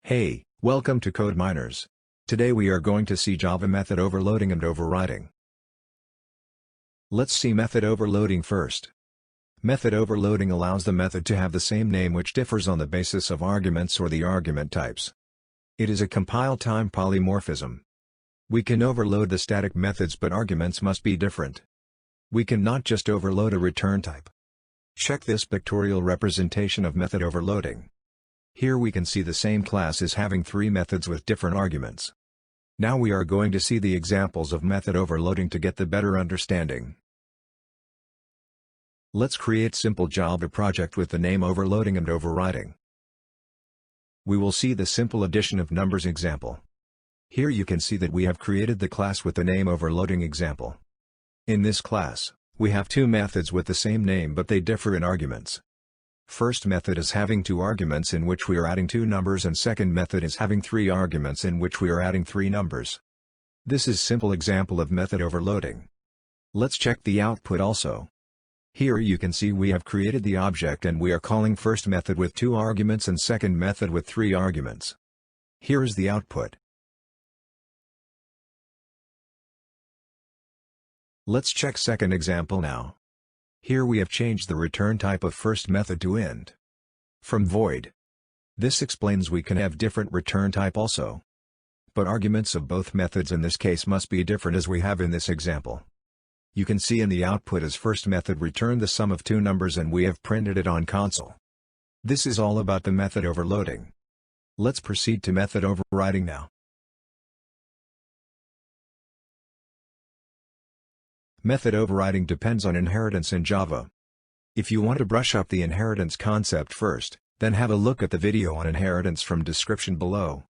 Hey, welcome to Code Miners. Today we are going to see Java method overloading and overriding. Let's see method overloading first. Method overloading allows the method to have the same name which differs on the basis of arguments or the argument types. It is a compile-time polymorphism. We can overload the static methods but arguments must be different. We cannot just overload a return type. Check this pictorial representation of method overloading. Here we can see the same class is having three methods with different arguments. Now we are going to see the examples of method overloading to get the better understanding. Let's create simple Java project with the name overloading and overriding. We will see the simple addition of numbers example. Here you can see that we have created the class with the name overloading example. In this class, we have two methods with the same name but they differ in arguments. First method is having two arguments in which we are adding two numbers and second method is having three arguments in which we are adding three numbers. This is simple example of method overloading. Let's check the output also. Here you can see we have created the object and we are calling first method with two arguments and second method with three arguments. Here is the output. Let's check second example now. Here we have changed the return type of first method to int from void. This explains we can have different return type also. But arguments of both methods in this case must be different as we have in this example. You can see in the output as first method returned the sum of two numbers and we have printed it on console. This is all about the method overloading. Let's proceed to method overriding now. Method overriding depends on inheritance in Java. If you want to brush up the inheritance concept first, then have a look at the video on inheritance from description below.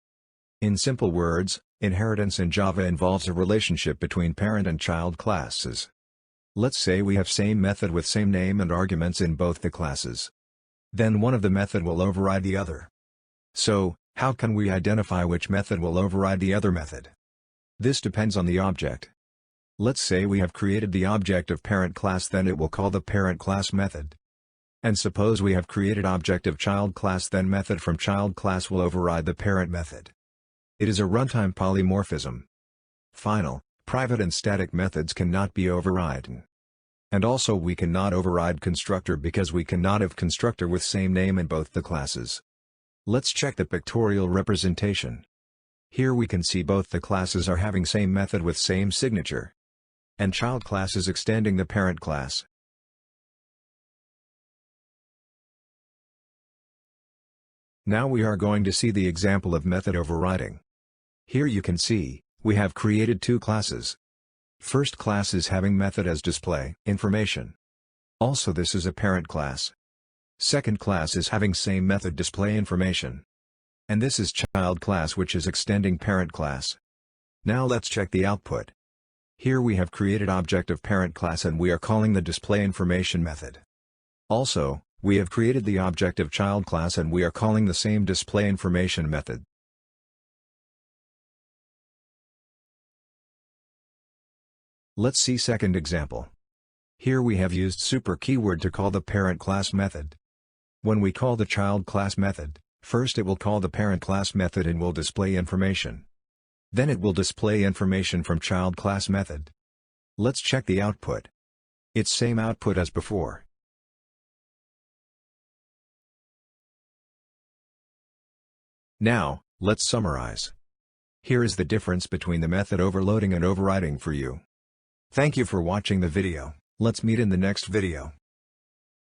In simple words, inheritance in Java involves a relationship between parent and child classes. Let's say we have same method with same name and arguments in both the classes. Then one of the method will override the other. So, how can we identify which method will override the other method? This depends on the object. Let's say we have created the object of parent class, then it will call the parent class method. And suppose we have created object of child class, then method from child class will override the parent method. It is a runtime polymorphism. Final, private and static methods cannot be overridden. And also we cannot override constructor because we cannot have constructor with same name in both the classes. Let's check the pictorial representation. Here we can see both the classes are having same method with same signature. And child class is extending the parent class. Now we are going to see the example of method overriding. Here you can see, we have created two classes. First class is having method as display information. Also this is a parent class. Second class is having same method display information. And this is child class which is extending parent class. Now let's check the output. Here we have created object of parent class and we are calling the display information method. Also, we have created the object of child class and we are calling the same display information method. Let's see second example. Here we have used super keyword to call the parent class method. When we call the child class method, first it will call the parent class method and will display information. Then it will display information from child class method. Let's check the output. It's same output as before. Now, let's summarize. Here is the difference between the method overloading and overriding for you. Thank you for watching the video. Let's meet in the next video.